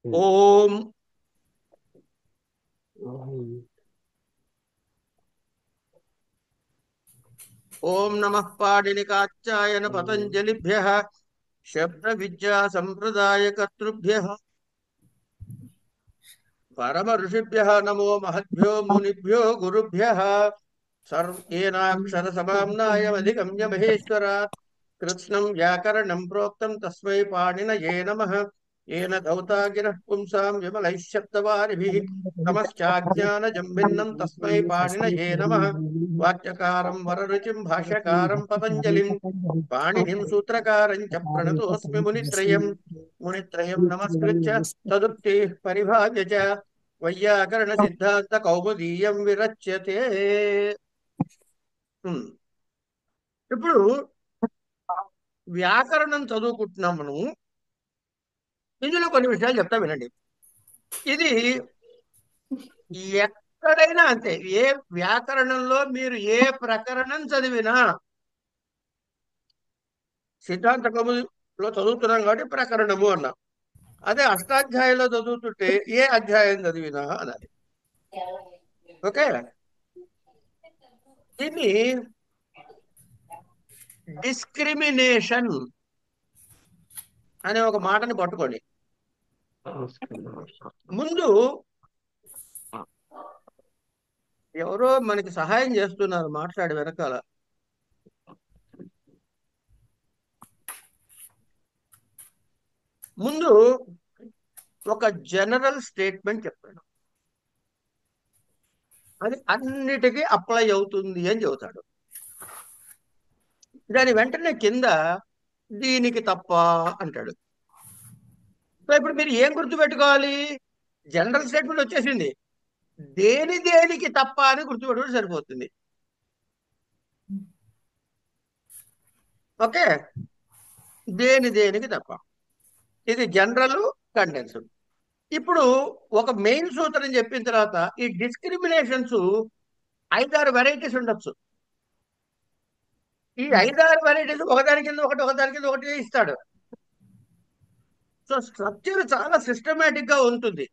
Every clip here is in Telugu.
ఓం ఓం నమః పాణినికాచ్యాయన పతంజలిభ్యః శబ్ద విద్యా సంప్రదాయ కర్తృభ్యః పరమ ఋషిభ్యః నమో మహద్భ్యో మునిభ్యో గురుభ్యః సర్వేనాక్షర సమామ్నాయమధిగమ్య మహేశ్వరాత్ కృత్స్నం వ్యాకరణం ప్రోక్తం తస్మై పాణినయే నమః येन धौता गिरः पुंसां विमलैः शब्दवारिभिः तमश्चाज्ञानजं भिन्नं तस्मै पाणिनये नमः वाक्यकारं वररुचिं भाष्यकारं पतञ्जलिं पाणिनिं सूत्रकारं च प्रणतोऽस्मि मुनित्रयं नमस्कृत्य तदुक्तिः परिभाव्य च वैयाकरणसिद्धान्तकौमुदीयं विरच्यते హ్మ్. ఇప్పుడు వ్యాకరణం చదువుకుంటున్నాం మనం. ఇందులో కొన్ని విషయాలు చెప్తా వినండి. ఇది ఎక్కడైనా అంతే. ఏ వ్యాకరణంలో మీరు ఏ ప్రకరణం చదివినా, సిద్ధాంత కవులో చదువుతున్నాం కాబట్టి ప్రకరణము అన్నాం. అదే అష్టాధ్యాయంలో చదువుతుంటే ఏ అధ్యాయం చదివినా అనాలి. ఓకే, దీన్ని డిస్క్రిమినేషన్ అనే ఒక మాటని పట్టుకోండి. ముందు ఎవరో మనకి సహాయం చేస్తున్నారు మాట్లాడి వెనకాల. ముందు ఒక జనరల్ స్టేట్మెంట్ చెప్పాడు, అది అన్నిటికీ అప్లై అవుతుంది అని చెబుతాడు. దాని వెంటనే కింద దీనికి తప్ప అంటాడు. సో ఇప్పుడు మీరు ఏం గుర్తుపెట్టుకోవాలి? జనరల్ స్టేట్మెంట్ వచ్చేసింది, దేనికి తప్ప అని గుర్తుపెట్టుకుంటే సరిపోతుంది. ఓకే, దేనికి తప్ప, ఇది జనరల్ కండెన్స్డ్. ఇప్పుడు ఒక మెయిన్ సూత్రం చెప్పిన తర్వాత ఈ డిస్క్రిమినేషన్స్ 5-6 వెరైటీస్ ఉండొచ్చు. ఈ 5-6 వెరైటీస్ ఒకదాని కింద ఒకటి ఒకదాని కింద ఒకటి ఇస్తాడు. సో స్ట్రక్చర్ చాలా సిస్టమేటిక్ గా ఉంటుంది.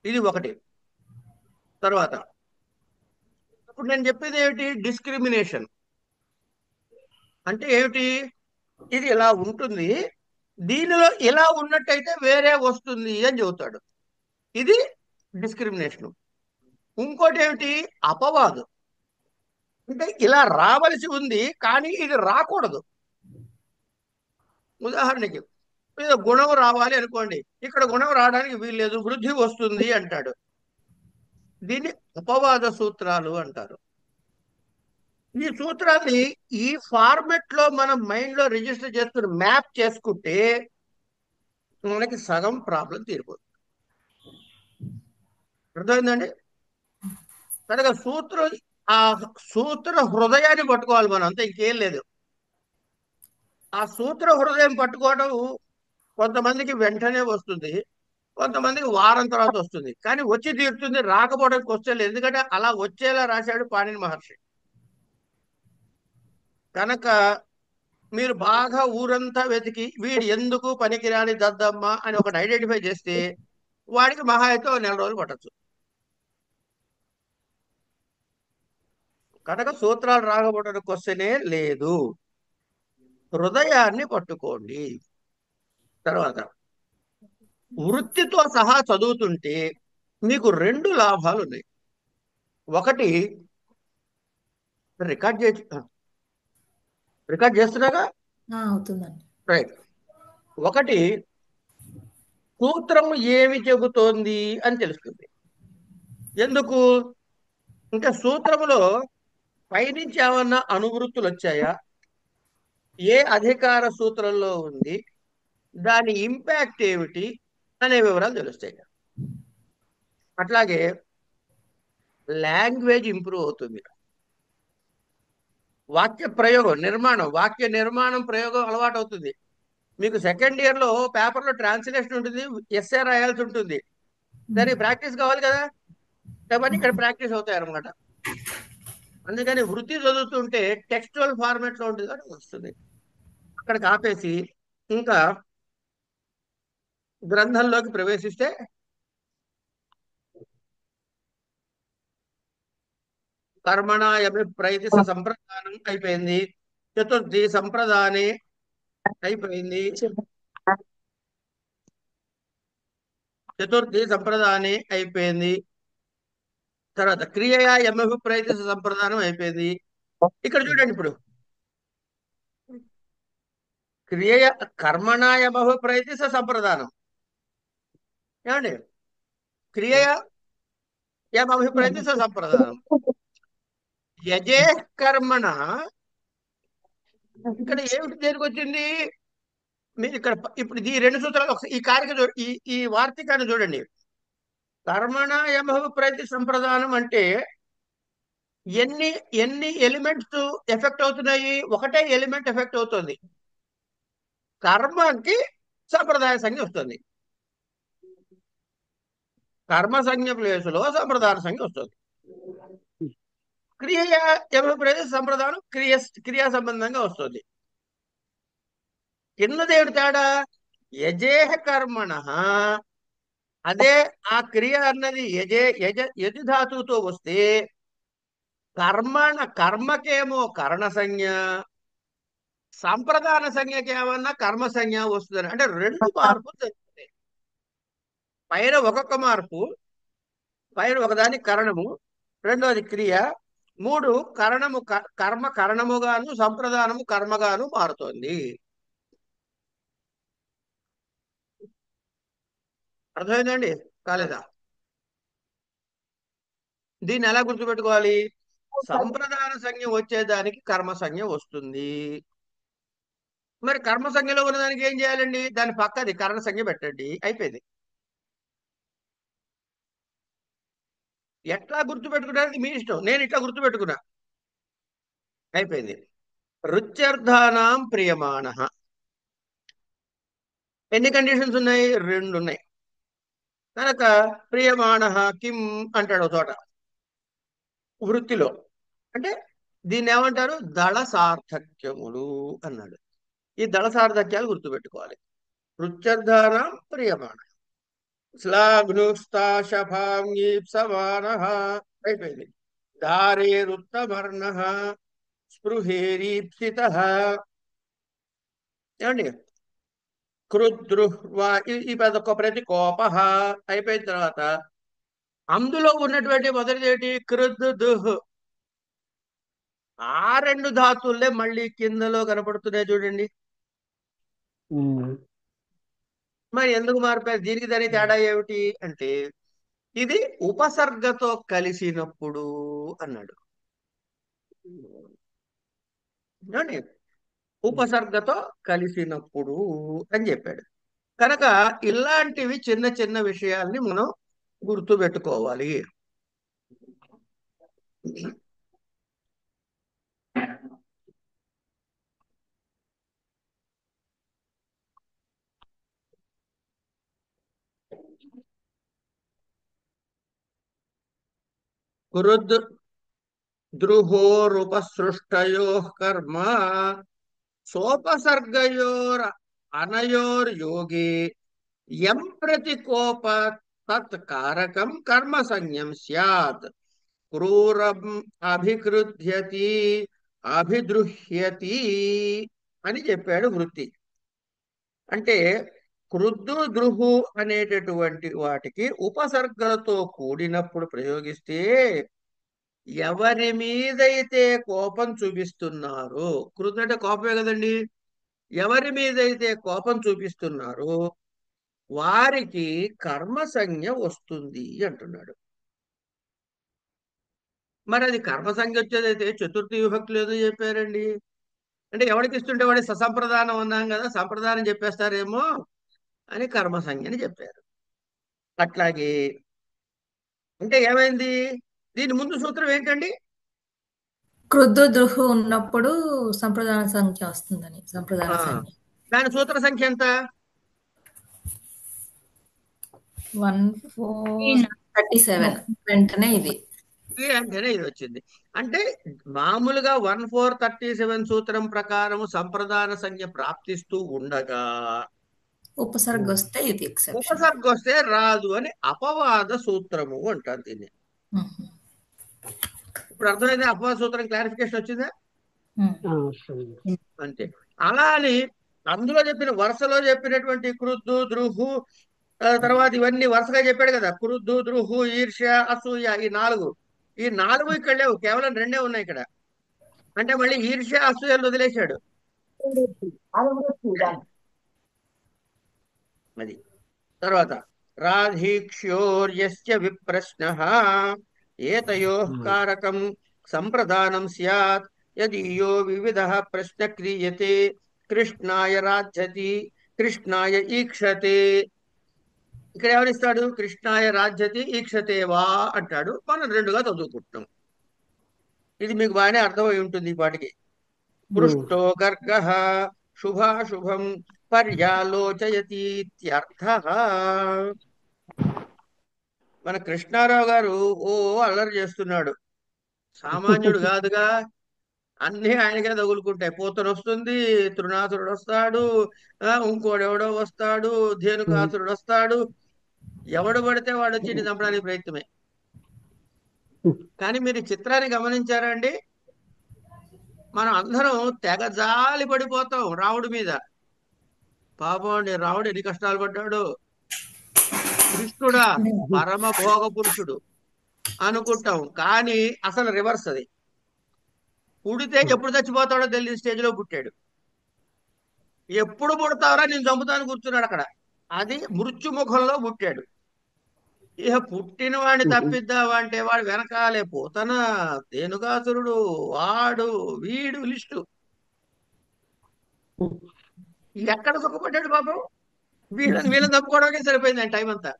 ఇది ఒకటి. తర్వాత ఇప్పుడు నేను చెప్పేది ఏమిటి? డిస్క్రిమినేషన్ అంటే ఏమిటి? ఇది ఇలా ఉంటుంది, దీనిలో ఇలా ఉన్నట్టయితే వేరే వస్తుంది అని చెబుతాడు. ఇది డిస్క్రిమినేషన్. ఇంకోటి ఏమిటి? అపవాదు. అంటే ఇలా రావలసి ఉంది కానీ ఇది రాకూడదు. ఉదాహరణకి ఏదో గుణం రావాలి అనుకోండి, ఇక్కడ గుణం రావడానికి వీల్లేదు, వృద్ధి వస్తుంది అంటాడు. దీన్ని అపవాద సూత్రాలు అంటారు. ఈ సూత్రాన్ని ఈ ఫార్మెట్ లో మనం మైండ్ లో రిజిస్టర్ చేసుకుని మ్యాప్ చేసుకుంటే మనకి సగం ప్రాబ్లం తీరిపోతుంది. అర్థమైందండి? కనుక ఆ సూత్ర హృదయాన్ని పట్టుకోవాలి మనం, అంతే, ఇంకేం లేదు. ఆ సూత్ర హృదయం పట్టుకోవడం కొంతమందికి వెంటనే వస్తుంది, కొంతమందికి వారం తర్వాత వస్తుంది, కానీ వచ్చి తీరుతుంది. రాకపోవడానికి వస్తే లేదు, ఎందుకంటే అలా వచ్చేలా రాశాడు పాణిని మహర్షి. కనుక మీరు బాగా ఊరంతా వెతికి వీడు ఎందుకు పనికిరాని దద్దమ్మ అని ఒకటి ఐడెంటిఫై చేస్తే వాడికి మహా అయితే 1 నెల రోజులు పట్టచ్చు. కనుక సూత్రాలు రాకపోవడానికి క్వశ్చనే లేదు. హృదయాన్ని పట్టుకోండి. తర్వాత వృత్తితో సహా చదువుతుంటే మీకు 2 లాభాలు ఉన్నాయి. ఒకటి, రికార్డ్ చేసి రికార్డ్ చేస్తున్నాగా, అవుతుందండి. రైట్. ఒకటి, సూత్రం ఏమి చెబుతోంది అని తెలుస్తుంది. ఎందుకు? ఇంకా సూత్రములో పైనుంచి ఏమన్నా అనువృత్తులు వచ్చాయా, ఏ అధికార సూత్రంలో ఉంది, దాని ఇంపాక్ట్ ఏమిటి అనే వివరాలు తెలుస్తాయి. అట్లాగే లాంగ్వేజ్ ఇంప్రూవ్ అవుతుంది. వాక్య నిర్మాణం ప్రయోగం అలవాటు అవుతుంది. మీకు సెకండ్ ఇయర్ లో పేపర్ లో ట్రాన్స్లేషన్ ఉంటుంది, ఎస్ఏ రాయాల్సి ఉంటుంది, దానికి ప్రాక్టీస్ కావాలి కదా. అవన్నీ ఇక్కడ ప్రాక్టీస్ అవుతాయి అన్నమాట. అందుకని వృత్తి చదువుతుంటే టెక్స్చువల్ ఫార్మాట్ లో ఉంటుంది కాబట్టి వస్తుంది. అక్కడికి ఆపేసి ఇంకా గ్రంథంలోకి ప్రవేశిస్తే కర్మణాయభిప్రైతి సంప్రదానం అయిపోయింది. చతుర్థి సంప్రదానే అయిపోయింది. చతుర్థి సంప్రదానే అయిపోయింది. తర్వాత క్రియయా యమభిప్రైతి సంప్రదానం అయిపోయింది. ఇక్కడ చూడండి, ఇప్పుడు క్రియయ కర్మణాయమభిప్రైతి సంప్రదానం ఏమండి, క్రియయా యమభిప్రైతి సంప్రదానం. యజే కర్మణ ఇక్కడ ఏమిటి దేనికి వచ్చింది? మీరు ఇక్కడ ఇప్పుడు ఈ రెండు సూత్రాలు ఈ కారిక ఈ వార్తికాన్ని చూడండి. కర్మణ యమభిప్రైతి సంప్రదానం అంటే ఎన్ని ఎన్ని ఎలిమెంట్స్ ఎఫెక్ట్ అవుతున్నాయి? ఒకటే ఎలిమెంట్ ఎఫెక్ట్ అవుతుంది. కర్మకి సంప్రదాయ సంజ్ఞ వస్తుంది. కర్మ సంజ్ఞ ప్లేసులో సంప్రదాయ సంజ్ఞ వస్తుంది. క్రియ యమభిప్రైతి సంప్రదానం క్రియా సంబంధంగా వస్తుంది. కిందదేవిటి తేడా? యజేహ కర్మణ, అదే ఆ క్రియ అన్నది యజి ధాతువుతో వస్తే కర్మకేమో కరణ సంజ్ఞ, సంప్రదాన సంజ్ఞకి ఏమన్నా కర్మ సంజ్ఞ వస్తుంది. అంటే రెండు మార్పులు జరుగుతాయి. పైన ఒక్కొక్క మార్పు, పైన ఒకదాని కరణము, రెండోది క్రియ, మూడు కర్మ కరణముగాను సంప్రదానము కర్మగాను మారుతోంది. అర్థమైందండి? కాలేదా? దీన్ని ఎలా గుర్తుపెట్టుకోవాలి? సంప్రదాన సంజ్ఞ వచ్చేదానికి కర్మ సంజ్ఞ వస్తుంది. మరి కర్మ సంజ్ఞలో ఉన్నదానికి ఏం చేయాలండి? దాని పక్కది కరణ సంజ్ఞ పెట్టండి, అయిపోయింది. ఎట్లా గుర్తుపెట్టుకున్నది మీ ఇష్టం. నేను ఇట్లా గుర్తుపెట్టుకున్నా, అయిపోయింది. రుచ్యర్థానాం ప్రియమాణ. ఎన్ని కండిషన్స్ ఉన్నాయి? రెండు ఉన్నాయి. కనుక ప్రియమాణ కిం అంటాడు ఒక చోట వృత్తిలో. అంటే దీన్ని ఏమంటారు? దళ సార్థక్యములు అన్నాడు. ఈ దళ సార్థక్యాలు గుర్తుపెట్టుకోవాలి. రుచ్యర్థానాం ప్రియమాణ శ్లాఘ్నుస్తాశభాంగీప్సమాన అయిపోయింది. ధారేరుత్తమర్ణ స్పృహేరీప్సిత ఏమండి, క్రుద్రుహ్వా ఈ పెద్ద ప్రతి కోప అయిపోయిన తర్వాత అందులో ఉన్నటువంటి మొదటిది ఏంటి? కృద్దుహ్. ఆ రెండు ధాతువులే మళ్ళీ కిందలో కనపడుతున్నాయి చూడండి. మరి ఎందుకు మారిపోయారు? దీనికి దానికి తేడా ఏమిటి అంటే ఇది ఉపసర్గతో కలిసినప్పుడు అన్నాడు. ఏమండి? ఉపసర్గతో కలిసినప్పుడు అని చెప్పాడు. కనుక ఇలాంటివి చిన్న చిన్న విషయాల్ని మనం గుర్తు పెట్టుకోవాలి. కురుద్ ద్రుహోరుపసృష్టయో కర్మ సోపసర్గయోర్ అనయోర్యోగే యం ప్రతికోప తత్ కారకం కర్మ సంజ్ఞం స్యాత్. క్రూరం అభికృధ్యతి అభిదృహ్యతి అని చెప్పాడు వృత్తి. అంటే క్రుద్దు ద్రుహు అనేటటువంటి వాటికి ఉపసర్గలతో కూడినప్పుడు ప్రయోగిస్తే ఎవరి మీదైతే కోపం చూపిస్తున్నారో, క్రుద్ధ అంటే కోపమే కదండి, ఎవరి మీదైతే కోపం చూపిస్తున్నారో వారికి కర్మ సంజ్ఞ వస్తుంది అంటున్నాడు. మరి అది కర్మ సంజ్ఞ వచ్చేదైతే చతుర్థి విభక్తులు ఏదో చెప్పారండి. అంటే ఎవరికి ఇస్తుంటే వాడి ససంప్రదానం అన్నాం కదా, సంప్రదానం చెప్పేస్తారేమో అని కర్మ సంజ్ఞ అని చెప్పారు. అట్లాగే అంటే ఏమైంది? దీని ముందు సూత్రం ఏంటండి? క్రుద్ధు దృహు ఉన్నప్పుడు సంప్రదాన సంఖ్య వస్తుందని. ఆ, సంప్రదాన సంఖ్య దాని సూత్ర సంఖ్య ఎంత? 1437 వెంటనే ఇది. అంటేనే ఇది వచ్చింది. అంటే మామూలుగా 1437 సూత్రం ప్రకారం సంప్రదాన సంజ్ఞ ప్రాప్తిస్తూ ఉండగా ఉపసర్గ వస్తే ఇది ఎక్సెప్షన్. ఉపసర్గ వస్తే రాదు అని అపవాద సూత్రము అంటారు దీన్ని. ఇప్పుడు అర్థమైంది, అపవాద సూత్రం క్లారిఫికేషన్ వచ్చిందా? అంతే. అలా అని అందులో చెప్పిన వరుసలో చెప్పినటువంటి క్రుద్ధు ద్రుహు తర్వాత ఇవన్నీ వరుసగా చెప్పాడు కదా, క్రుద్ధు ద్రుహు ఈర్ష్య అసూయ, ఈ నాలుగు ఇక్కడ లేవు, కేవలం రెండే ఉన్నాయి ఇక్కడ. అంటే మళ్ళీ ఈర్ష్య అసూయలు వదిలేశాడు. అది తర్వాత రాధీక్ష్యోర్యస్య విప్రశ్నః ఏతయోః కారకం సంప్రదానం స్యాత్ యదీయో వివిధః ప్రశ్న క్రియతే కృష్ణాయ రాజ్యతి కృష్ణాయ ఈక్షతే. ఇక్కడ ఏమనిస్తాడు? కృష్ణాయ రాజ్యతి ఈక్షతే వా అంటాడు. మనం రెండుగా చదువుకుంటున్నాం. ఇది మీకు బాగానే అర్థమై ఉంటుంది ఈ పాటికి. పృష్టో గర్గః శుభాశుభం పర్యాలోచయతీత్యర్థః. మన కృష్ణారావు గారు ఓ అల్లరి చేస్తున్నాడు, సామాన్యుడు కాదుగా. అన్ని ఆయనకే తగులుకుంటాయి. పోతన వస్తుంది, తృణాసురుడు వస్తాడు, ఇంకోడెవడో వస్తాడు, ధేనుకాసురుడు వస్తాడు. ఎవడు పడితే వాడు వచ్చి చంపడానికి ప్రయత్నమే. కానీ మీరు ఈ చిత్రాన్ని గమనించారండి? మనం అందరం తెగ జాలి పడిపోతాం రాముడి మీద. పాపం అండి, రాముడు ఎన్ని కష్టాలు పడ్డాడు. కృష్ణుడా పరమ భోగ పురుషుడు అనుకుంటాం, కానీ అసలు రివర్స్ అది. పుడితే ఎప్పుడు చచ్చిపోతాడో తెలియని స్టేజ్ లో పుట్టాడు. ఎప్పుడు పుడతావరా నేను చంపుతాను కూర్చున్నాడు అక్కడ. అది మృత్యుముఖంలో పుట్టాడు. ఇక పుట్టిన వాడిని తప్పిద్దామంటే వాడు వెనకాలే పోతన, ధేనుకాసురుడు, వాడు వీడు లిస్టు. ఎక్కడ సుఖపడ్డాడు పాపం. వీళ్ళని తప్పుకోవడానికి సరిపోయింది ఆయన టైం అంతా.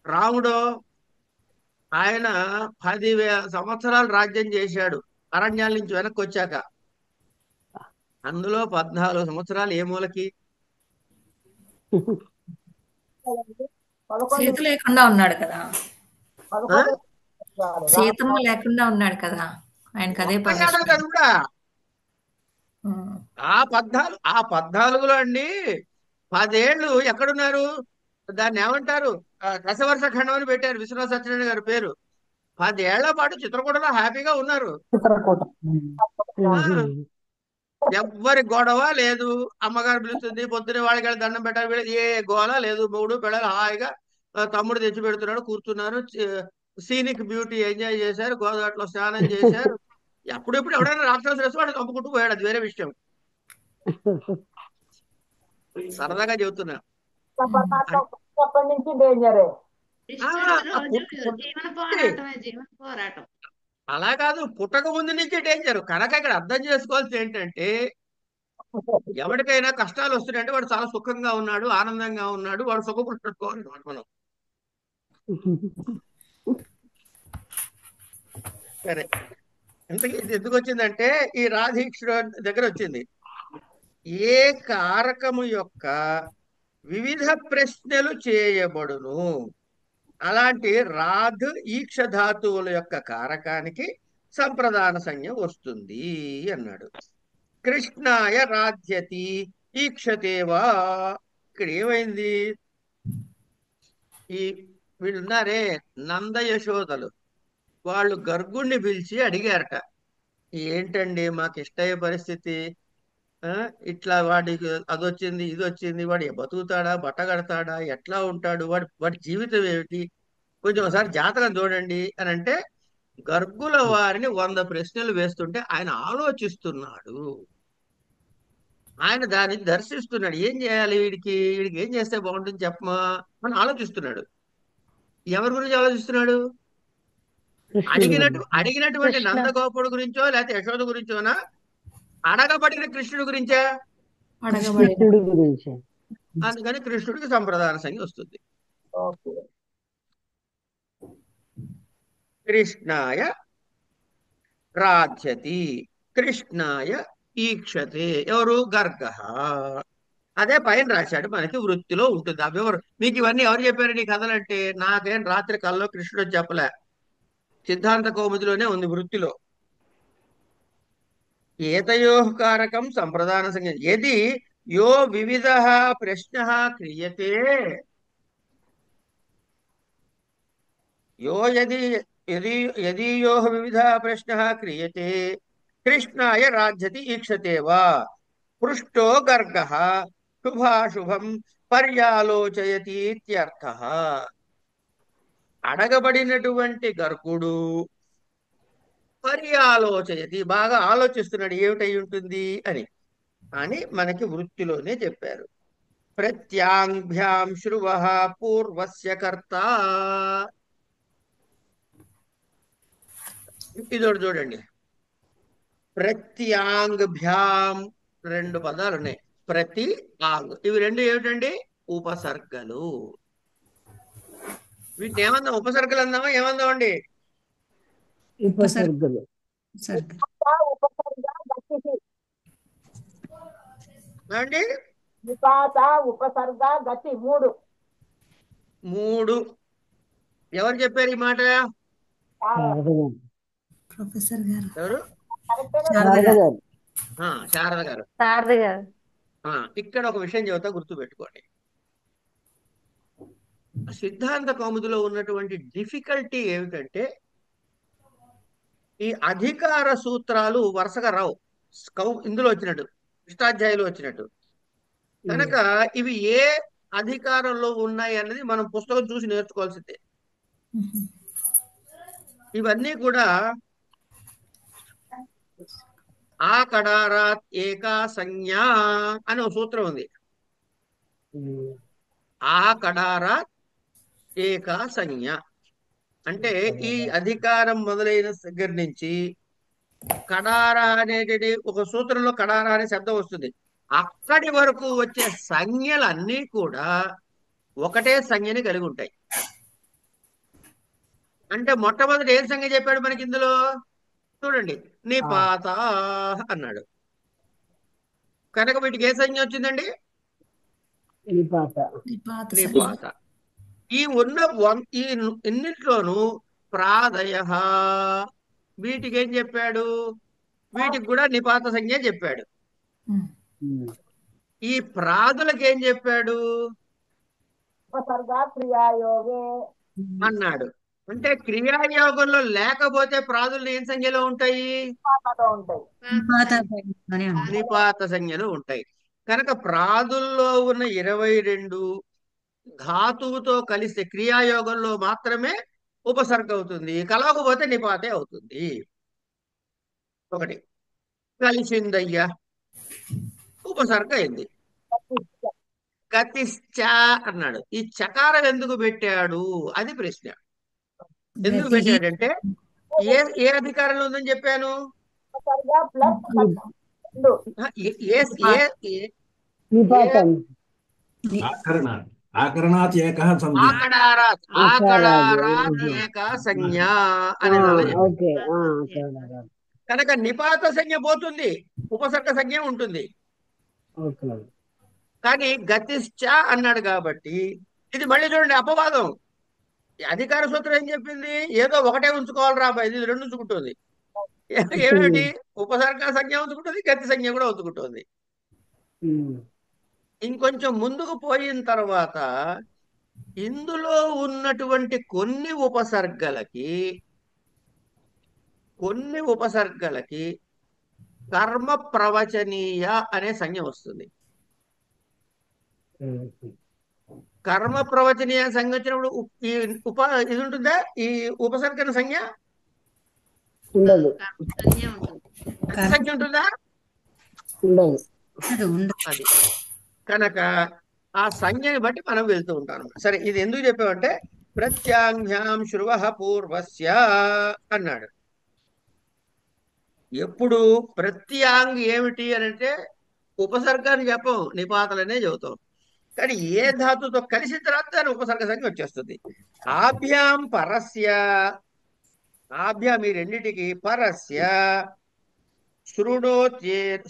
రాముడు ఆయన 10,000 సంవత్సరాలు రాజ్యం చేశాడు అరణ్యాల నుంచి వెనక్కి వచ్చాక. అందులో 14 సంవత్సరాలు ఏ మూలకి? సీత లేకుండా ఉన్నాడు కదా, ఆ? సీతమ్మ లేకుండా ఉన్నాడు కదా, ఆయనకు అదే ఒక్క ఏడాది పనిష్మెంట్. అది కూడా. ఆ 14లో అండి 10 ఏళ్ళు ఎక్కడున్నారు? దాన్ని ఏమంటారు? దశవర్ష ఖండం అని పెట్టారు విశ్వనాథ సత్యనారాయణ గారి పేరు. 10 ఏళ్ల పాటు చిత్రకూటలో హ్యాపీగా ఉన్నారు. ఆ, ఎవ్వరి గొడవ లేదు. అమ్మగారు పిలుస్తుంది, పొద్దునే వాళ్ళకి వెళ్ళి దండం పెట్టాలి, వీళ్ళు ఏ గోల లేదు. మూడు పిల్లలు హాయిగా తమ్ముడు తెచ్చి పెడుతున్నాడు, కూర్చున్నారు. సీనిక్ బ్యూటీ ఎంజాయ్ చేశారు, గోదావరిలో స్నానం చేశారు. ఎప్పుడెప్పుడు ఎవడైనా రాక్షసులు వేసి వాడు చంపుకుంటూ పోయాడు, అది వేరే విషయం. సరదాగా చెబుతున్నా. అప్పటి నుంచి డేంజరే. జీవన పోరాటమే, జీవన పోరాటం. అలా కాదు, పుట్టక ముందు నుంచి డేంజర్. కనుక ఇక్కడ అర్థం చేసుకోవాల్సింది ఏంటంటే, ఎవరికైనా కష్టాలు వస్తున్నాయంటే వాడు చాలా సుఖంగా ఉన్నాడు, ఆనందంగా ఉన్నాడు, వాడు సుఖపట్టుకోవాలి మనం. సరే, ఇంతకీ ఇది ఎందుకు వచ్చిందంటే ఈ రాధీక్షుడు దగ్గర వచ్చింది. ఏ కారకము యొక్క వివిధ ప్రశ్నలు చేయబడును, అలాంటి రాధ్ ఈక్ష ధాతువుల యొక్క కారకానికి సంప్రదాన సంజ్ఞ వస్తుంది అన్నాడు. కృష్ణాయ రాధ్యతి ఈక్షతేవా. ఇక్కడ ఏమైంది? ఈ వీళ్ళున్నారే నంద యశోదలు, వాళ్ళు గర్గుణ్ణి పిలిచి అడిగారట, ఏంటండి మాకు ఇష్టయ్యే పరిస్థితి, ఇట్లా వాడికి అదొచ్చింది ఇది వచ్చింది, వాడు బతుకుతాడా, బట్టగడతాడా, ఎట్లా ఉంటాడు, వాడి జీవితం ఏమిటి, కొంచెం ఒకసారి జాతకం చూడండి అని అంటే, గర్గుల వారిని 100 ప్రశ్నలు వేస్తుంటే ఆయన ఆలోచిస్తున్నాడు. ఆయన దాన్ని దర్శిస్తున్నాడు. ఏం చేయాలి, వీడికి ఏం చేస్తే బాగుంటుంది చెప్పమా అని ఆలోచిస్తున్నాడు. ఎవరి గురించి ఆలోచిస్తున్నాడు? అడిగినటువంటి నందగోపుడు గురించో లేకపోతే యశోద గురించోనా, అడగబడిన కృష్ణుడి గురించా? అందుకని కృష్ణుడికి సంప్రదాన సంజ్ఞ వస్తుంది. కృష్ణాయ రాధ్యతి కృష్ణాయ ఈక్షతే. ఎవరు? గర్గ. అదే పైన రాశాడు, మనకి వృత్తిలో ఉంటుంది. ఎవరు మీకు ఇవన్నీ ఎవరు చెప్పారు నీ కథలంటే? నాకేం రాత్రి కల్లో కృష్ణుడు చెప్పలే, సిద్ధాంత కౌముదిలోనే ఉంది వృత్తిలో. ఏతయోః కారకం సంప్రదాన సంజ్ఞ. ఏది యో వివిధ ప్రశ్న క్రియతే यो यदि यदि यदि यो विविध प्रश्नः क्रियते कृष्णाय राध्यति ईक्षते वा पृष्ठो गर्गः शुभाशुभं పర్యాలోచయతి ఇత్యర్థః. అడగబడినటువంటి గర్గుడు పర్యాలోచయతి బాగా ఆలోచిస్తున్నాడు ఏమిటై ఉంటుంది అని అని మనకి వృత్తిలోనే చెప్పారు. ప్రత్యాంభ్యాం శ్రువః పూర్వస్య కర్త. ఇదోటి చూడండి. ప్రత్యాంగ్భ్యాం రెండు పదాలు ఉన్నాయి. ప్రతి ఆంగ్ ఇవి రెండు ఏమిటండి? ఉపసర్గలు. వీటిని ఏమందాం? ఉపసర్గలు అందామా ఏమందామండి? ఉపసర్గలు. ఉపసర్గ గతికి. ఏమండి? నిపాత ఉపసర్గ గతి మూడు. మూడు. ఎవరు చెప్పారు ఈ మాట? ప్రొఫెసర్ గారు. ఎవరు? శారద గారు. శారద గారు. ఇక్కడ ఒక విషయం చెబుతా, గుర్తు పెట్టుకోండి. సిద్ధాంత కౌముదిలో ఉన్నటువంటి డిఫికల్టీ ఏమిటంటే ఈ అధికార సూత్రాలు వరుసగా రావు. ఇందులో వచ్చినట్టు ఇష్టాధ్యాయులు వచ్చినట్టు కనుక ఇవి ఏ అధికారంలో ఉన్నాయి అన్నది మనం పుస్తకం చూసి నేర్చుకోవాల్సిందే. ఇవన్నీ కూడా ఆ కడారాత్ ఏకా సంజ్ఞ అనే ఒక సూత్రం ఉంది. ఆ కడారాత్ ఏకా సంజ్ఞ అంటే ఈ అధికారం మొదలైన దగ్గర నుంచి కడార అనేటి ఒక సూత్రంలో కడార అనే శబ్దం వస్తుంది. అక్కడి వరకు వచ్చే సంజ్ఞలన్నీ కూడా ఒకటే సంజ్ఞని కలిగి ఉంటాయి. అంటే మొట్టమొదటి ఏం సంజ్ఞ చెప్పాడు మనకి ఇందులో? చూడండి, నిపాత అన్నాడు. కనుక వీటికి ఏ సంజ్ఞ వచ్చిందండి? నిపాత. ఈ ఇన్నిట్లోనూ ప్రాదయ వీటికి ఏం చెప్పాడు? వీటికి కూడా నిపాత సంజ్ఞ చెప్పాడు. ఈ ప్రాదులకు ఏం చెప్పాడు? ఉపసర్గ క్రియాయోగే అన్నాడు. అంటే క్రియాయోగంలో లేకపోతే ప్రాదులు ఏం సంఖ్యలో ఉంటాయి? నిపాత సంఖ్యలో ఉంటాయి. కనుక ప్రాదుల్లో ఉన్న 22 ధాతువుతో కలిస్తే క్రియాయోగంలో మాత్రమే ఉపసర్గ అవుతుంది, కలవకపోతే నిపాతే అవుతుంది. ఒకటి కలిసిందయ్యా, ఉపసర్గ అయింది. గతిశ్చ అన్నాడు. ఈ చకారం ఎందుకు పెట్టాడు అది ప్రశ్న. ఎందుకు పెట్టాడంటే ఏ అధికారంలో ఉందని చెప్పాను? ఆకరణాత్ ఏకః సంజ్ఞ. ఆకడారాత్ ఏక సంజ్ఞ అనే కనుక నిపాత సంజ్ఞ పోతుంది, ఉపసర్గ సంజ్ఞ ఉంటుంది. కానీ గతిశ్చ అన్నాడు కాబట్టి ఇది మళ్ళీ చూడండి అపవాదం. అధికార సూత్రం ఏం చెప్పింది? ఏదో ఒకటే ఉంచుకోవాలి రాబాయ్, ఇది రెండు ఉంచుకుంటుంది. ఏమిటి? ఉపసర్గ సంజ్ఞ ఉంచుకుంటుంది, గతి సంజ్ఞ కూడా ఉంచుకుంటుంది. ఇంకొంచెం ముందుకు పోయిన తర్వాత ఇందులో ఉన్నటువంటి కొన్ని ఉపసర్గలకి కర్మ ప్రవచనీయ అనే సంజ్ఞ వస్తుంది. కర్మ ప్రవచనీయ సంజ్ఞ వచ్చినప్పుడు ఇది ఉంటుందా? ఈ ఉపసర్గన సంజ్ఞ ఉండదు. సంజ్ఞ ఉంటుందా? అది కనుక ఆ సంజ్ఞని బట్టి మనం వెళ్తూ ఉంటాం. సరే, ఇది ఎందుకు చెప్పామంటే ప్రత్యాంగ్యాం శ్రువః పూర్వస్య అన్నాడు. ఎప్పుడు ప్రత్యాంగ్ ఏమిటి అని అంటే ఉపసర్గాన్ని చెప్పం, నిపాతలనే చెబుతాం. కానీ ఏ ధాతుతో కలిసిన తర్వాత దాని ఉపసర్గ సంఖ్య వచ్చేస్తుంది. ఆభ్యాం పరస్య, ఆభ్యాం ఈ రెండిటికి పరస్య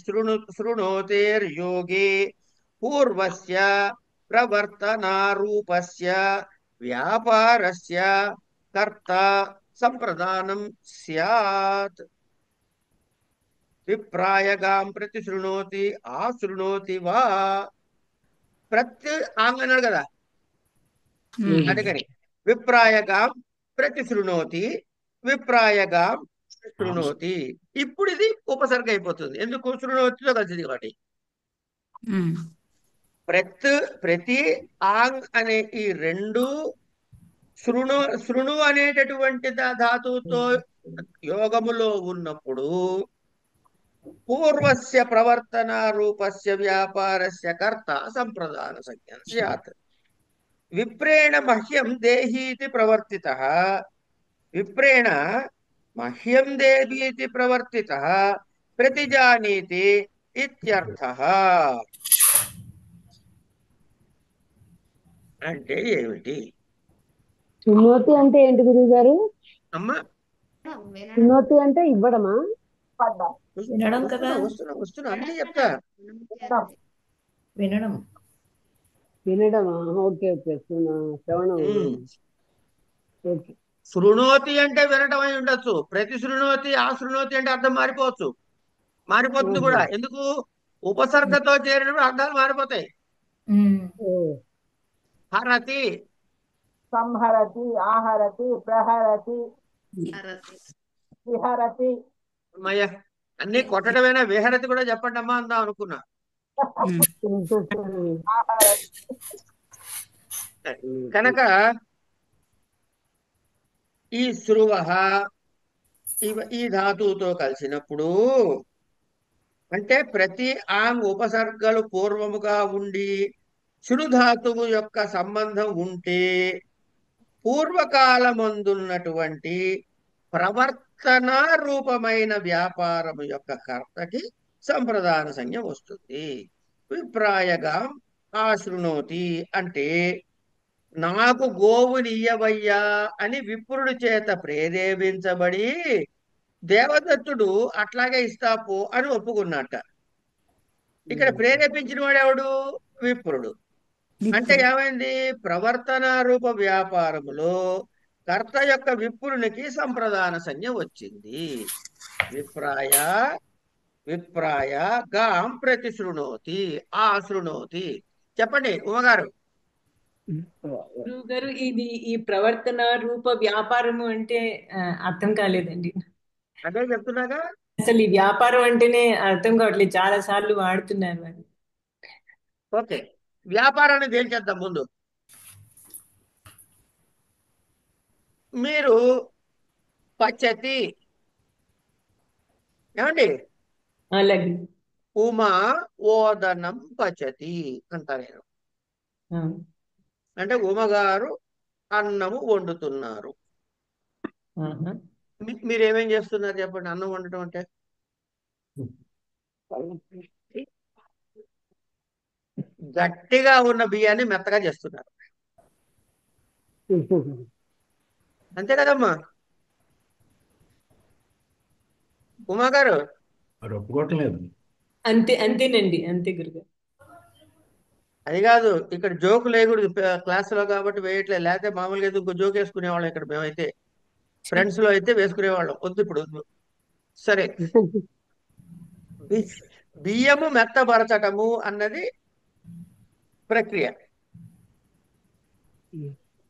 శృణోతేర్ యోగే పూర్వస్య ప్రవర్తనారూపస్య వ్యాపారస్య కర్త సంప్రదానం స్యాత్. విప్రాయగాం ప్రతి శృణోతి ఆ శృణోతి వా ప్రతి ఆంగ్ అన్నాడు కదా, అందుకని విప్రాయగాం ప్రతి శృణోతి విప్రాయగాం శృణోతి. ఇప్పుడు ఇది ఉపసర్గ అయిపోతుంది, ఎందుకు శృణోతితో కలిసింది కాబట్టి. ప్రతి ఆంగ్ అనే ఈ రెండు శృణు అనేటటువంటి ధాతువుతో యోగములో ఉన్నప్పుడు పూర్వస్య ప్రవర్తన రూపస్య వ్యాపారస్య కర్త సంప్రదాన సంజ్ఞం స్యాత్. విప్రేణ మహ్యం దేహీతి ప్రవర్తితః విప్రేణ మహ్యం దేహీతి ప్రవర్తితః ప్రతిజానీతి ఇత్యర్థః. అంటే ఏమిటి సున్నోతి అంటే ఏంటి గురువు గారు? అమ్మా? వినడం సున్నోతి అంటే ఇవ్వడమా? పడ్డం వినడం కదా. వస్తున్నా అన్ని చెప్తా. వినడం. వినడమా? Okay okay. శ్రవణం. ఉమ్. ఓకే. శృణోతి అంటే వినటం అయి ఉండొచ్చు, ప్రతి శృణోతి ఆ శృణోతి అంటే అర్థం మారిపోవచ్చు, మారిపోతుంది కూడా. ఎందుకు? ఉపసర్గతో చేరినప్పుడు అర్థాలు మారిపోతాయి. ఓ. హరతి సంహరతి ఆహరతి ప్రహరతి హరతి. విహరతి మయ అన్ని కొట్టడమైనా విహరతి కూడా చెప్పండి అమ్మా అందాం అనుకున్నా. ఆహరతి కనుక ఈ శృవ ఈ ధాతువుతో కలిసినప్పుడు అంటే ప్రతి ఆంగ్ ఉపసర్గలు పూర్వముగా ఉండి శృ ధాతువు యొక్క సంబంధం ఉంటే పూర్వకాలమందున్నటువంటి ప్రవర్తన రూపమైన వ్యాపారము యొక్క కర్తకి సంప్రదాన సంజ్ఞ వస్తుంది. విప్రాయగా ఆశృణోతి అంటే నాకు గోవునియ్యవయ్యా అని విప్రుడి చేత ప్రేరేపించబడి దేవదత్తుడు అట్లాగే ఇస్తాపో అని ఒప్పుకున్నట్ట. ఇక్కడ ప్రేరేపించిన వాడు ఎవడు? విప్రుడు. అంటే ఏమైంది? ప్రవర్తన రూప వ్యాపారములో కర్త యొక్క విప్రునికి సంప్రదాన సంజ్ఞ వచ్చింది. విప్రాయ విప్రాయ గాం ప్రతి శృణోతి ఆ శృణోతి. చెప్పండి ఉమగారు. గురువు గారు, ఇది ఈ ప్రవర్తన రూప వ్యాపారము అంటే అర్థం కాలేదండి. అదే చెప్తున్నాగా. అసలు ఈ వ్యాపారం అంటేనే అర్థం కావట్లేదు, చాలా సార్లు వాడుతున్నారు అది. ఓకే, వ్యాపారాన్ని తేల్చేద్దాం ముందు. మీరు పచ్చతి ఏమండి? అలాగే. ఉమా ఓదనం పచతి అంటా నేను. ఆ. అంటే ఉమగారు అన్నము వండుతున్నారు. ఆహా. మీరేమేం చేస్తున్నారు చెప్పండి? అన్నం వండటం అంటే గట్టిగా ఉన్న బియ్యాన్ని మెత్తగా చేస్తున్నారు, అంతే కదమ్మా ఉమాగారు? మరి ఒప్పుకోవట్లేదు. అంతే అంతేనండి, అంతే గురుగారు. అది కాదు, ఇక్కడ జోకు లేకూడదు క్లాసులో కాబట్టి వేయట్లేదు, లేకపోతే మామూలుగా ఏదో ఇంకో జోక్ వేసుకునేవాళ్ళం. ఇక్కడ మేమైతే ఫ్రెండ్స్ లో అయితే వేసుకునేవాళ్ళం, వద్దు ఇప్పుడు వద్దు. సరే, బియ్యము మెత్తపరచటము అన్నది ప్రక్రియ.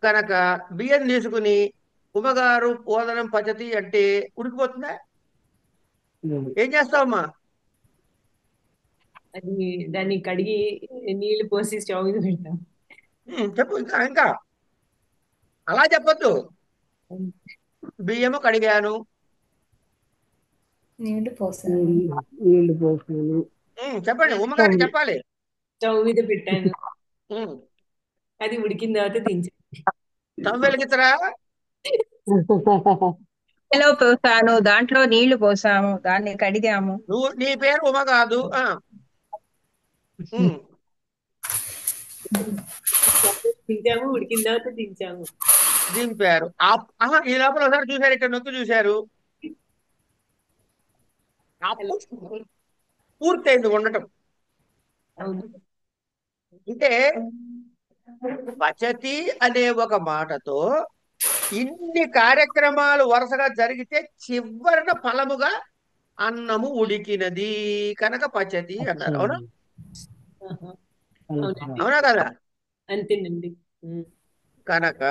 కనుక బియ్యం తీసుకుని ఉమగారు ఓదనం పద్ధతి అంటే ఉడికిపోతుందా? ఏం చేస్తావమ్మా? అది దాన్ని కడిగి నీళ్లు పోసి స్టవ్ మీద పెడతాం. చెప్పు. ఇంకా ఇంకా అలా చెప్పొద్దు. బియ్యము కడిగాను, నీళ్లు పోసాను. నీళ్లు పోసాను. చెప్పండి ఉమ్మగారికి చెప్పాలి. స్టవ్ మీద పెట్టాను, ఉమ్, అది ఉడికిన తర్వాత దించాను. స్టవ్ వెలిగించరా? లో పోసాను, దాంట్లో నీళ్లు పోసాము, దాన్ని కడిగాము. నువ్వు నీ పేరు ఉమ కాదు. దించాము, ఉడికిన తర్వాత దించాము. దింపారు. ఈ లోపల ఒకసారి చూశారు, ఇక్కడ నొక్కి చూశారు, పూర్తయింది ఉండటం. అవును. అంటే పచతి అనే ఒక మాటతో ఇన్ని కార్యక్రమాలు వరుసగా జరిగితే చివరన ఫలముగా అన్నము ఉడికినది కనుక పచతి అన్నారు. అవునా ఆహా. కల్ప అవునండి, అవునా కదా? అంతేనండి. కనుక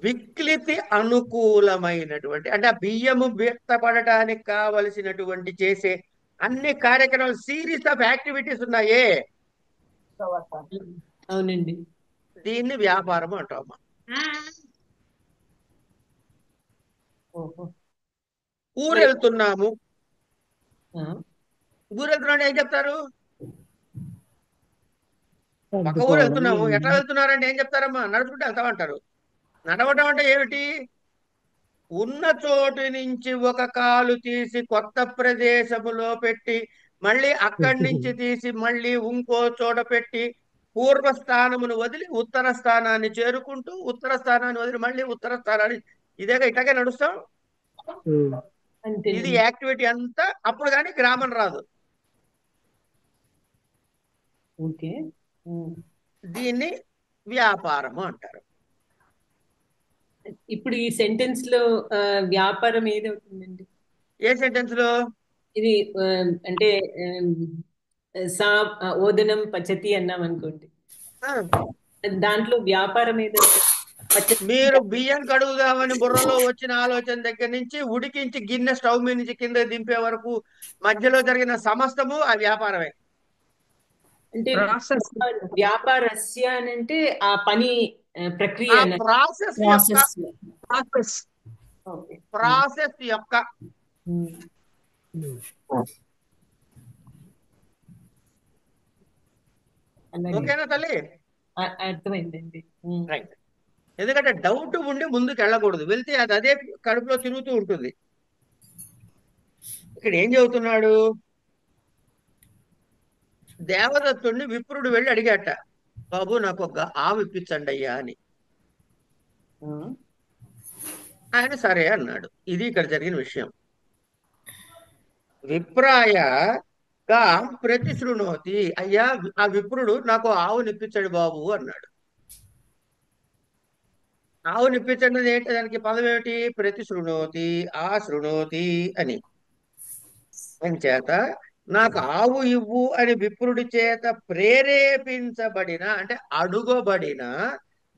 విక్లితి అనుకూలమైనటువంటి అంటే ఆ బియ్యము వ్యక్తపడటానికి కావలసినటువంటి చేసే అన్ని కార్యక్రమాలు సిరీస్ ఆఫ్ యాక్టివిటీస్ ఉన్నాయే, ప్రవర్తన. అవునండి. దీన్ని వ్యాపారం అంటాం. ఓహో. ఊరు మరి వెళ్తున్నాము, ఆ, ఊరు వెళ్తున్నాం ఏం చెప్తారు? పక్క ఊరు సర్దుకోవడం వెళ్తున్నాము, ఎట్లా వెళ్తున్నారంటే ఏం చెప్తారమ్మా? నడుచుకుంటూ వెళ్తామంటారు. నడవటం అంటే ఏమిటి? ఉన్న చోటు నుంచి ఒక కాలు తీసి కొత్త ప్రదేశములో పెట్టి మళ్ళీ అక్కడి నుంచి తీసి మళ్ళీ ఇంకో చోట పెట్టి పూర్వ స్థానమును వదిలి ఉత్తర స్థానాన్ని చేరుకుంటూ ఉత్తర స్థానాన్ని వదిలి మళ్ళీ ఉత్తర స్థానాన్ని, ఇదేగా ఇట్లాగే నడుస్తాం. ఇది అంతేనండి. యాక్టివిటీ అంతా. అప్పుడు కానీ గ్రామం రాదు. ఓకే. దీన్ని వ్యాపారము అంటారు. ఇప్పుడు ఈ సెంటెన్స్ లో వ్యాపారం ఏదవుతుందండి? ఏ సెంటెన్స్ లో? ఇది అంటే సా ఓదనం పచతి అన్నాం అనుకోండి, ఆ, దాంట్లో వ్యాపారం ఏదవుతుంది? పచతి మీరు బియ్యం కడుగుదామని బుర్రలో వచ్చిన ఆలోచన దగ్గర నుంచి ఉడికించి గిన్నె స్టవ్ మీద నుంచి కింద దింపే వరకు మధ్యలో జరిగిన సమస్తము ఆ వ్యాపారమే. అంటే ప్రాసెస్. వ్యాపారస్య అని అంటే ఆ పని ప్రక్రియ ఆ అన్న. ప్రాసెస్ యొక్క ప్రాసెస్. ప్రాసెస్. ఓకే. ప్రాసెస్ యొక్క అలాగే ఓకేనా తల్లి? అర్థమైందండి. రైట్. ఎందుకంటే డౌట్ ఉండి ముందుకు వెళ్ళకూడదు, వెళ్తే అది అదే కడుపులో తిరుగుతూ ఉంటుంది. ఇక్కడ ఏం చెబుతున్నాడు? దేవదత్తుడిని విప్రుడు వెళ్ళి అడిగాట, బాబు నాకు ఒక ఆవు ఇప్పించండి అయ్యా అని. ఆయన సరే అన్నాడు. ఇది ఇక్కడ జరిగిన విషయం. విప్రాయగా ప్రతిశృణోతి, అయ్యా ఆ విప్రుడు నాకు ఆవుని ఇప్పించాడు బాబు అన్నాడు. ఆవుని ఇప్పించండి అని ఏంటి? దానికి పదం ఏమిటి? ప్రతిశృణోతి, ఆ శృణోతి అని. చేత నాకు ఆవు ఇవ్వు అని విప్రుడి చేత ప్రేరేపించబడిన అంటే అడుగబడిన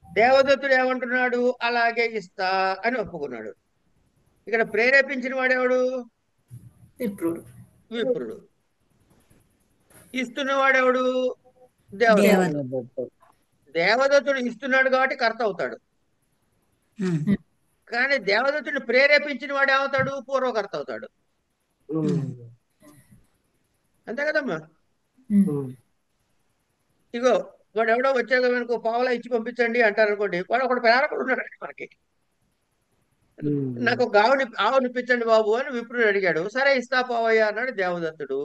దేవదత్తుడు ఏమంటున్నాడు? అలాగే ఇస్తా అని ఒప్పుకున్నాడు. ఇక్కడ ప్రేరేపించిన వాడెవడు? విప్రుడు. విప్రుడు. ఇస్తున్నవాడెవడు? దేవదత్తుడు. దేవత. దేవదత్తుడు ఇస్తున్నాడు కాబట్టి కర్త అవుతాడు. కానీ దేవదత్తుడిని ప్రేరేపించిన వాడు ఏమవుతాడు? పూర్వకర్త అవుతాడు. అంతే కదమ్మా? ఇగో వాడు ఎవడో వచ్చాక మనకు పావులా ఇచ్చి పంపించండి అంటారు అనుకోండి, వాడు ఒకడు ప్రేరకుడు ఉన్నాడు మనకి. నాకు ఒక ఆవుని ఇప్పించండి బాబు అని విప్రుడు అడిగాడు. సరే ఇస్తా పోవయ్యా అన్నాడు దేవదత్తుడు.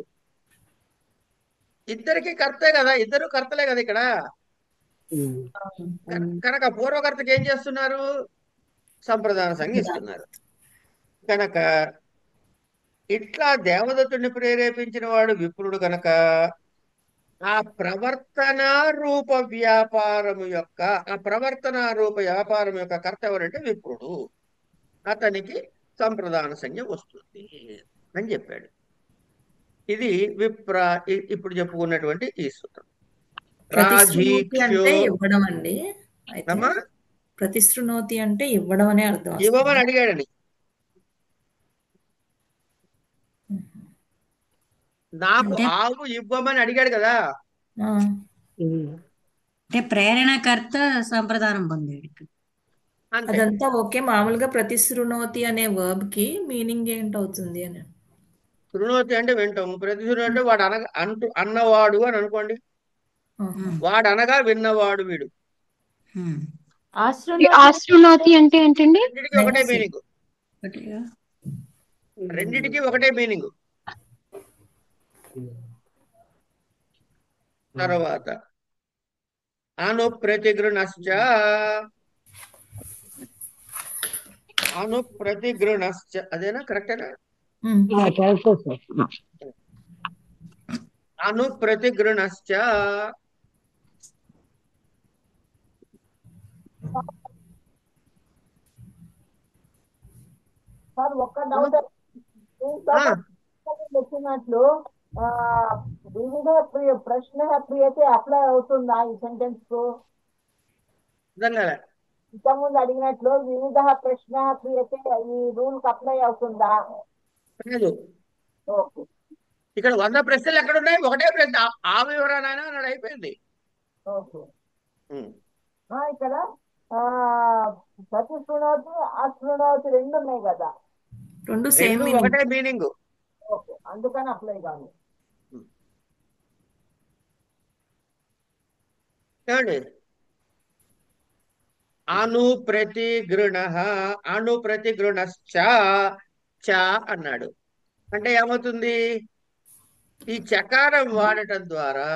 ఇద్దరికి కర్తే కదా, ఇద్దరు కర్తలే కదా ఇక్కడ. కనుక పూర్వకర్తకి ఏం చేస్తున్నారు? సంప్రదాన సంఘ ఇస్తున్నారు. కనుక ఇట్లా దేవదత్తుడిని ప్రేరేపించిన వాడు విప్రుడు కనుక ఆ ప్రవర్తన రూప వ్యాపారము యొక్క ఆ ప్రవర్తన రూప వ్యాపారం యొక్క కర్త ఎవరంటే విప్రుడు. అతనికి సంప్రదాన సంజ్ఞ వస్తుంది అని చెప్పాడు. ఇది ఇప్పుడు చెప్పుకున్నటువంటి ఈ సూత్రం. ప్రతిశృణోతి రాజీక్షో అంటే ఇవ్వడం అండి. అయితే అమ్మా ప్రతిశృణోతి అంటే ఇవ్వడం అనే అర్థం ఇవ్వమని వస్తుంది. అడిగాడని. నాకు అంటే ఆవు ఇవ్వమని అడిగాడు కదా. ఆ, అంటే ప్రేరణకర్త సంప్రదానం పొందాడు ఇక్కడ. అంతే. అదంతా ఓకే. మామూలుగా ప్రతిశృణోతి అనే వర్బ్ కి మీనింగ్ ఏంటవుతుంది అని. శృణోతి అంటే వింటాము, ప్రతిశృణోతి అంటే వాడు అన్నవాడు అని అనుకోండి. వాడు అనగా విన్నవాడు వీడు. ఆశృణోతి అంటే ఏంటండి? రెండిటికి ఒకటే మీనింగ్. రెండిటికి ఒకటే మీనింగ్. తర్వాత అనుప్రతిగృణశ్చ అదేనా? కరెక్టేనా? అనుప్రతిగృణశ్చ సార్ ఒక్క డౌట్ చెప్పినట్లు ఆ వివిధ ప్రశ్న క్రియతే అప్లై అవుతుందా ఈ సెంటెన్స్ కు? అర్థం కాలే. ఇంతకుముందు అడిగినట్లు వివిధ ప్రశ్న క్రియతే ఈ రూల్ కి అప్లై అవుతుందా? లేదు. ఓకే. ఇక్కడ 100 ప్రశ్నలు ఎక్కడ ఉన్నాయి? ఒకటే ప్రశ్న, ఆ వివరణ అన్నాడు, అయిపోయింది. ఓకే. ఇక్కడ ప్రతి శృణోతి అశృణోతి రెండు ఉన్నాయి కదా, రెండు సేమ్ రెండు మీనింగ్. ఒకటే మీనింగ్. ఓకే, అందుకని అప్లై కాదు. ఏమండి? అను ప్రతి గృణ, అను ప్రతి గృణశ్చ, చ అన్నాడు. అంటే ఏమవుతుంది? ఈ చకారం వాడటం ద్వారా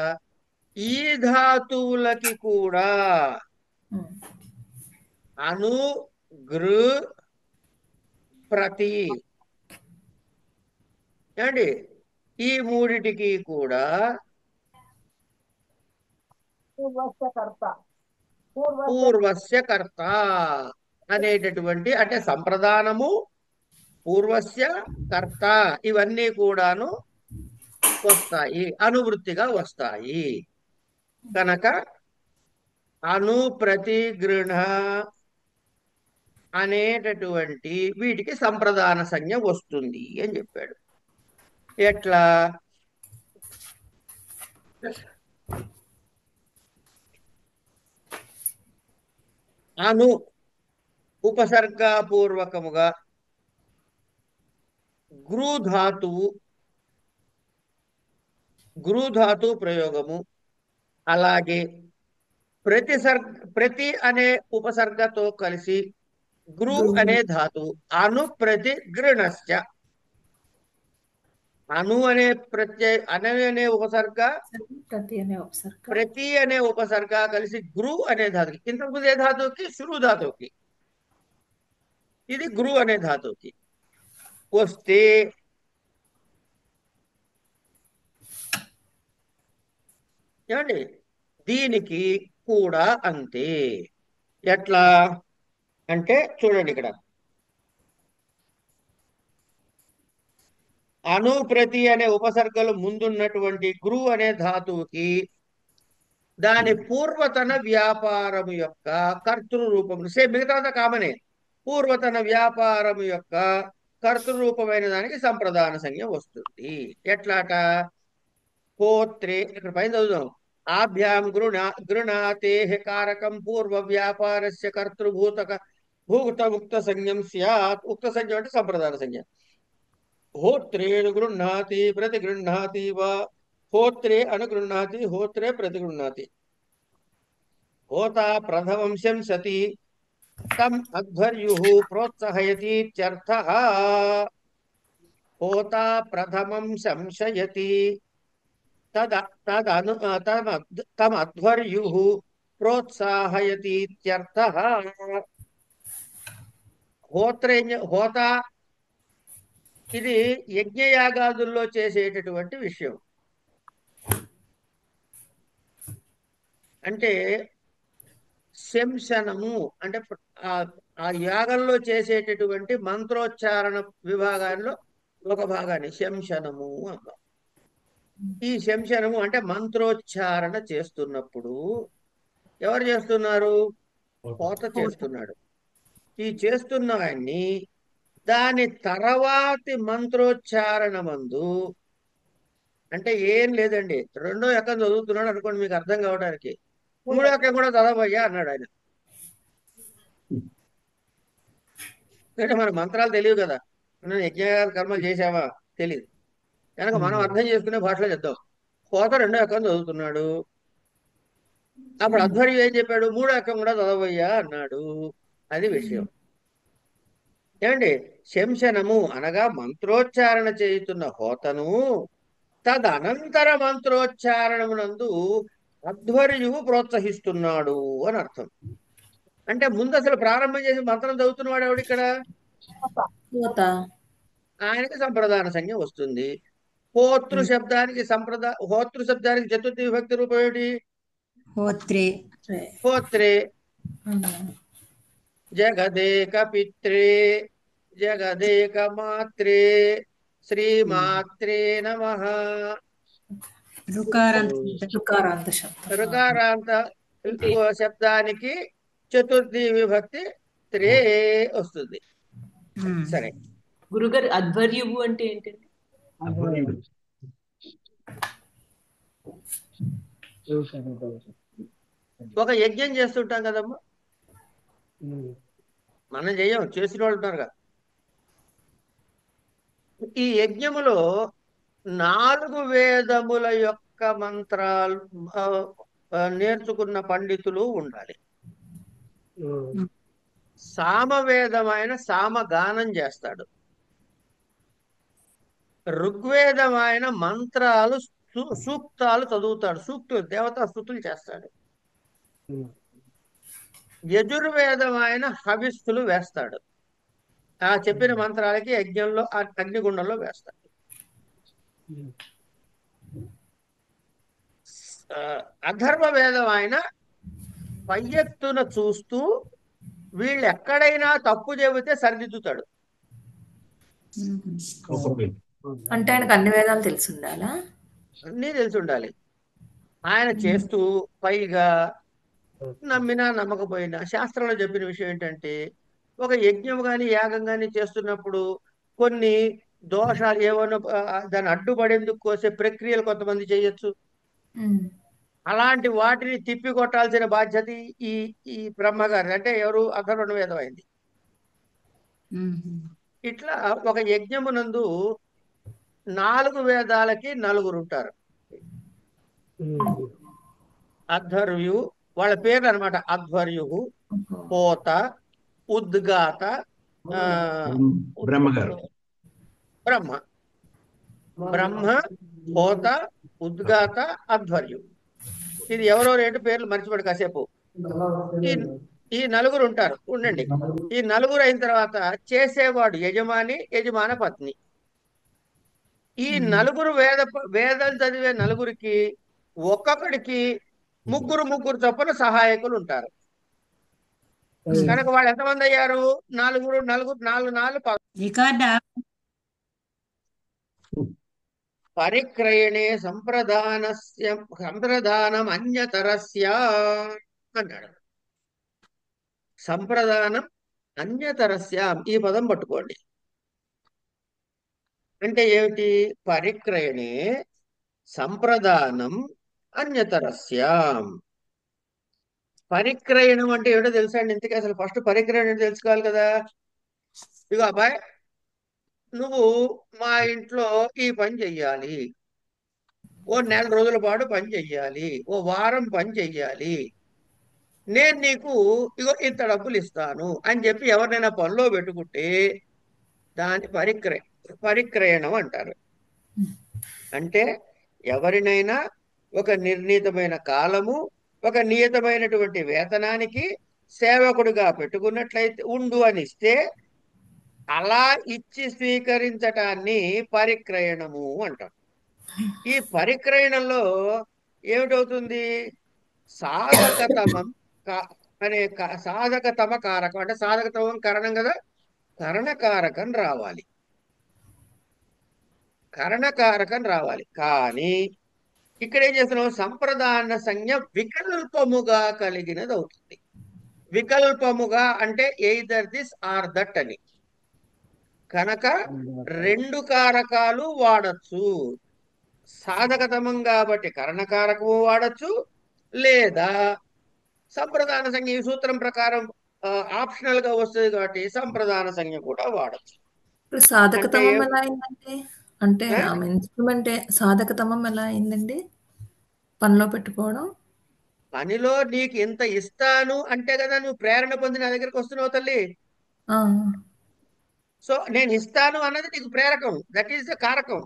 ఈ ధాతువులకి కూడా అను గృ ప్రతి, ఏమండి, ఈ మూడిటికి కూడా పూర్వస్య కర్త, పూర్వస్య కర్త అనేటటువంటి, అంటే సంప్రదానము, పూర్వస్య కర్త, ఇవన్నీ కూడాను వస్తాయి, అనువృత్తిగా వస్తాయి. కనుక అను ప్రతి గృణ అనేటటువంటి వీటికి సంప్రదాన సంజ్ఞ వస్తుంది అని చెప్పాడు. ఎట్లా? అను ఉపసర్గపూర్వకముగా గృధాతు ప్రయోగము, అలాగే ప్రతి అనే ఉపసర్గతో కలిసి గృ అనే ధాతువు, అను ప్రతి గృణశ్చ, అను అనే అనే ఉపసర్గ, ప్రతి అనే ఉపసర్గ కలిసి గృ అనే ధాతువుకి, ఇంతకుముందు ఏ ధాతువుకి? శృ ధాతువుకి. ఇది గృ అనే ధాతువుకి వస్తే ఏమండి, దీనికి కూడా అంతే. ఎట్లా అంటే చూడండి, ఇక్కడ అను ప్రతి అనే ఉపసర్గలు ముందున్నటువంటి గృ అనే ధాతువుకి దాని పూర్వతన వ్యాపారము యొక్క కర్తృరూపము, సేమ్ మిగతా కామనే, పూర్వతన వ్యాపారము యొక్క కర్తృరూపమైన దానికి సంప్రదాన సంజ్ఞ వస్తుంది. ఎట్లాట? హోత్రే, ఇక్కడ పైన చదువుదాం. ఆభ్యాం గృణాతే కారకం పూర్వ వ్యాపారస్య భూత ఉక్త సంజ్ఞం స్యాత్. ఉక్త సంజ్ఞ అంటే సంప్రదాన సంజ్ఞ. హోత్రేను గృహ్ణాతి ప్రతిగృహ్ణాతి వా, హోత్రే అనుగృహ్ణాతి హోత్రే ప్రతిగృహ్ణాతి. హోత ప్రథమం శంసతి తం అధ్వర్యుః ప్రోత్సాహయతీత్యర్థః. హోత ప్రథమం సంశయతి తమధ్వర్యుః ప్రోత్సాహయతీత్యర్థః. హోత ఇది యజ్ఞయాగాదుల్లో చేసేటటువంటి విషయం. అంటే శంసనము అంటే ఆ యాగంలో చేసేటటువంటి మంత్రోచ్చారణ విభాగాల్లో ఒక భాగాన్ని శంసనము అన్నాం. ఈ శంసనము అంటే మంత్రోచ్చారణ చేస్తున్నప్పుడు ఎవరు చేస్తున్నారు? హోత చేస్తున్నాడు. ఈ చేస్తున్న వాడిని దాని తర్వాతి మంత్రోచ్చారణ మందు, అంటే ఏం లేదండి, రెండో ఎక్కం చదువుతున్నాడు అనుకోండి మీకు అర్థం కావడానికి, మూడో ఎక్కం కూడా చదవయ్యా అన్నాడు ఆయన. అంటే మన మంత్రాలు తెలియదు కదా, మనం యజ్ఞ కర్మలు చేసావా తెలియదు కనుక మనం అర్థం చేసుకునే భాషలో చెప్తాం. హోత రెండో ఎక్కం చదువుతున్నాడు, అప్పుడు అధ్వర్యం ఏం చెప్పాడు? మూడో ఎక్కం కూడా చదవయ్యా అన్నాడు. అది విషయం. ఏమండి, శంసనము అనగా మంత్రోచ్చారణ చేయుతున్న హోతను తదనంతర మంత్రోచ్చారణమునందు అధ్వర్యువు ప్రోత్సహిస్తున్నాడు అని అర్థం. అంటే ముందు అసలు ప్రారంభం చేసి మంత్రం చదువుతున్నవాడు ఎవడు ఇక్కడ? ఆయనకి సంప్రదాన సంజ్ఞ వస్తుంది. హోతృ శబ్దానికి చతుర్థి విభక్తి రూపం ఏమిటి? హోత్రే. జగదేక పిత్రే జగదేక మాత్రే శ్రీమాత్రే నమః. రుకారాంత శబ్దం. రుకారాంత శబ్దానికి చతుర్థి విభక్తి త్రే వస్తుంది. సరే, గురుగారు అధ్వర్యువు అంటే ఏంటండి? ఒక యజ్ఞం చేస్తుంటాం కదమ్మా, మనం చెయ్యం, చేసిన వాళ్ళు ఉన్నారు కదా. ఈ యజ్ఞములో 4 వేదముల యొక్క మంత్రాలు నేర్చుకున్న పండితులు ఉండాలి. సామవేదమైన సామగానం చేస్తాడు, ఋగ్వేదమైన మంత్రాలు సూక్తాలు చదువుతాడు, సూక్తులు దేవతా స్థుతులు చేస్తాడు, యజుర్వేదమైన హవిస్సులు వేస్తాడు, ఆ చెప్పిన మంత్రాలకి యజ్ఞంలో అగ్నిగుండంలో వేస్తాడు. అధర్వ వేదం ఆయన పై ఎత్తున చూస్తూ వీళ్ళు ఎక్కడైనా తప్పు చెబితే సరిదిద్దుతాడు. అంటే ఆయనకు అన్ని వేదాలు తెలిసి ఉండాలా? అన్నీ తెలిసి ఉండాలి. ఆయన చేస్తూ పైగా నమ్మినా నమ్మకపోయినా శాస్త్రంలో చెప్పిన విషయం ఏంటంటే, ఒక యజ్ఞం కానీ యాగం కానీ చేస్తున్నప్పుడు కొన్ని దోషాలు ఏమన్నా దాన్ని అడ్డుపడేందుకు కోసే ప్రక్రియలు కొంతమంది చేయొచ్చు. అలాంటి వాటిని తిప్పి కొట్టాల్సిన బాధ్యత ఈ ఈ బ్రహ్మగారి, అంటే ఎవరు, అధర్వణ వేదం అయింది. ఇట్లా ఒక యజ్ఞమునందు 4 వేదాలకి 4 ఉంటారు. అధ్వర్యు, వాళ్ళ పేర్లు అనమాట. అధ్వర్యు, హోత, ఉద్గాత, బ్రహ్మగారు, బ్రహ్మ, హోత, ఉద్గాత, అధ్వర్యు. ఇది ఎవరో 2 పేర్లు మర్చిపోడు కాసేపు. ఈ 4 ఉంటారు, ఉండండి. ఈ 4 అయిన తర్వాత చేసేవాడు యజమాని, యజమాన పత్ని. ఈ 4 వేదం చదివే 4కి ఒక్కొక్కడికి 3 చొప్పున సహాయకులు ఉంటారు. కనుక వాళ్ళు ఎంతమంది అయ్యారు? 4 పరిక్రయణే సంప్రదానం అన్యతరస్య అన్నాడు. సంప్రదానం అన్యతరస్య, ఈ పదం పట్టుకోండి. అంటే ఏమిటి? పరిక్రయణే సంప్రదానం అన్యతరస్య. పరిక్రయణం అంటే ఏమిటో తెలుసా అండి? ఇంతకీ అసలు ఫస్ట్ పరిక్రయణం అంటే తెలుసుకోవాలి కదా. ఇగో అబ్బాయి, నువ్వు మా ఇంట్లో ఈ పని చెయ్యాలి, ఓ 4 రోజుల పాటు పని చెయ్యాలి, ఓ వారం పని చెయ్యాలి, నేను నీకు ఇగో ఇంత డబ్బులు ఇస్తాను అని చెప్పి ఎవరినైనా పనిలో పెట్టుకుంటే దాన్ని పరిక్రయణం అంటారు. అంటే ఎవరినైనా ఒక నిర్ణీతమైన కాలము, ఒక నియతమైనటువంటి వేతనానికి సేవకుడిగా పెట్టుకున్నట్లయితే ఉండు అని ఇస్తే, అలా ఇచ్చి స్వీకరించటాన్ని పరిక్రయణము అంటాం. ఈ పరిక్రయణంలో ఏమిటవుతుంది? సాధకతమం సాధకతమ కారకం, అంటే సాధకతమం కారణం కదా, కరణకారకం రావాలి, కరణకారకం రావాలి. కానీ ఇక్కడ ఏం చేస్తున్నాం? సంప్రదాన సంజ్ఞ వికల్పముగా కలిగినది అవుతుంది. వికల్పముగా అంటే ఎయిదర్ దిస్ ఆర్ దట్ అని. కనుక 2 కారకాలు వాడచ్చు. సాధకతమం కాబట్టి కరణకారకము వాడచ్చు, లేదా సంప్రదాన సంజ్ఞ ఈ సూత్రం ప్రకారం ఆప్షనల్ గా వస్తుంది కాబట్టి సంప్రదాన సంజ్ఞ కూడా వాడచ్చు. ఇప్పుడు సాధకతమం ఎలా అయిందంటే, అంటే ఆమె ఇన్స్ట్రుమెంటే సాధకతమం ఎలా అయిందండి? పనిలో పెట్టుకోవడం. పనిలో నీకు ఇంత ఇస్తాను అంటే కదా నువ్వు ప్రేరణ పొంది నా దగ్గరికి వస్తున్నావు తల్లి. సో నేను ఇస్తాను అన్నది నీకు ప్రేరకం, దట్ ఈస్ ద కారకం.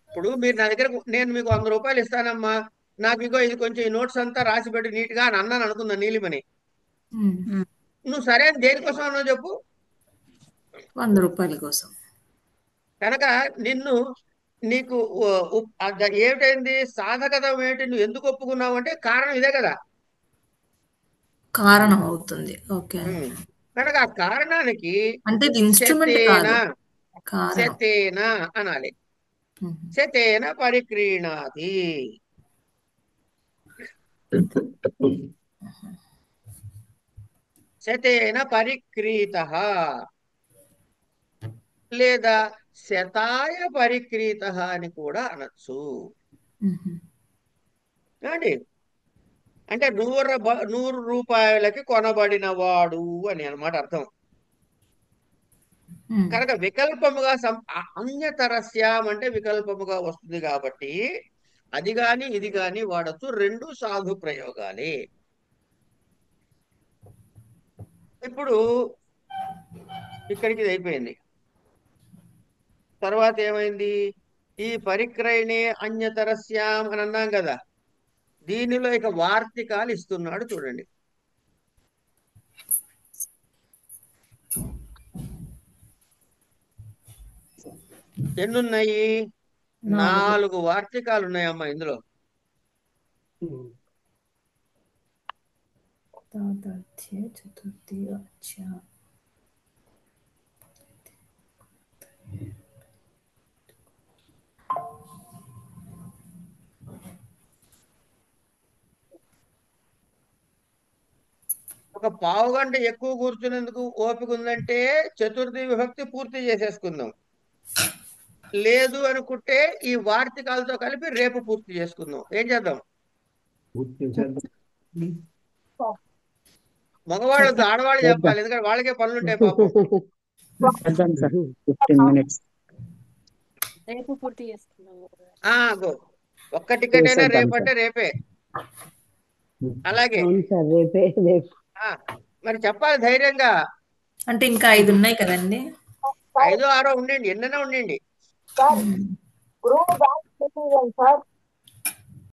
ఇప్పుడు మీరు నా దగ్గర, నేను మీకు 100 రూపాయలు ఇస్తానమ్మా, నాకు ఇంకో ఇది కొంచెం ఈ నోట్స్ అంతా రాసి పెట్టి నీట్ గా అని అన్నాను అనుకుందా నీలిమని, నువ్వు సరే అని దేనికోసం అన్నావు చెప్పు? 100 రూపాయల కోసం. కనుక నీకు ఏమిటైంది? సాధకతం ఏంటి? నువ్వు ఎందుకు ఒప్పుకున్నావు అంటే కారణం ఇదే కదా, కారణం అవుతుంది. ఓకే. కనుక ఆ కారణానికి అంటే ఇది ఇన్స్ట్రుమెంట్ శతేన కాదు, కారణం. శతేన అనాలి. శతేన పరిక్రీణాతి. శతేన పరిక్రీతః లేదా శతాయ పరిక్రీతః అని కూడా అనొచ్చు. అండి అంటే 100 రూపాయలకి కొనబడిన వాడు అని అన్నమాట అర్థం. కనుక వికల్పముగా అన్యతరస్యాం అంటే వికల్పముగా వస్తుంది కాబట్టి అది గాని ఇది గాని వాడచ్చు. 2 సాధు ప్రయోగాలే. ఇప్పుడు ఇక్కడికి ఇది అయిపోయింది. తర్వాత ఏమైంది? ఈ పరిక్రయణే అన్యతరస్యాం అని అన్నాం కదా, దీనిలో ఇక వార్తికాలు ఇస్తున్నాడు చూడండి. ఎన్నున్నాయి? 4 వార్తికాలు ఉన్నాయమ్మా ఇందులో. చతుర్థి ఒక పావు గంట ఎక్కువ కూర్చునేందుకు ఓపిక ఉందంటే చతుర్థి విభక్తి పూర్తి చేసేసుకుందాం. లేదు అనుకుంటే ఈ వార్తికాలతో కలిపి రేపు పూర్తి చేసుకుందాం. ఏం చేద్దాం? మగవాళ్ళు ఆడవాళ్ళు చెప్పాలి, ఎందుకంటే వాళ్ళకే పనులు ఉంటాయి పాపం. రేపు పూర్తి చేసుకున్నాము. ఒక్క టికెట్ అయినా రేపు అంటే రేపే. అలాగే మరి చెప్పాలి ధైర్యంగా. అంటే ఇంకా 5 ఉన్నాయి కదండి, 5, 6 ఉండండి, ఎన్నైనా ఉండండి. సార్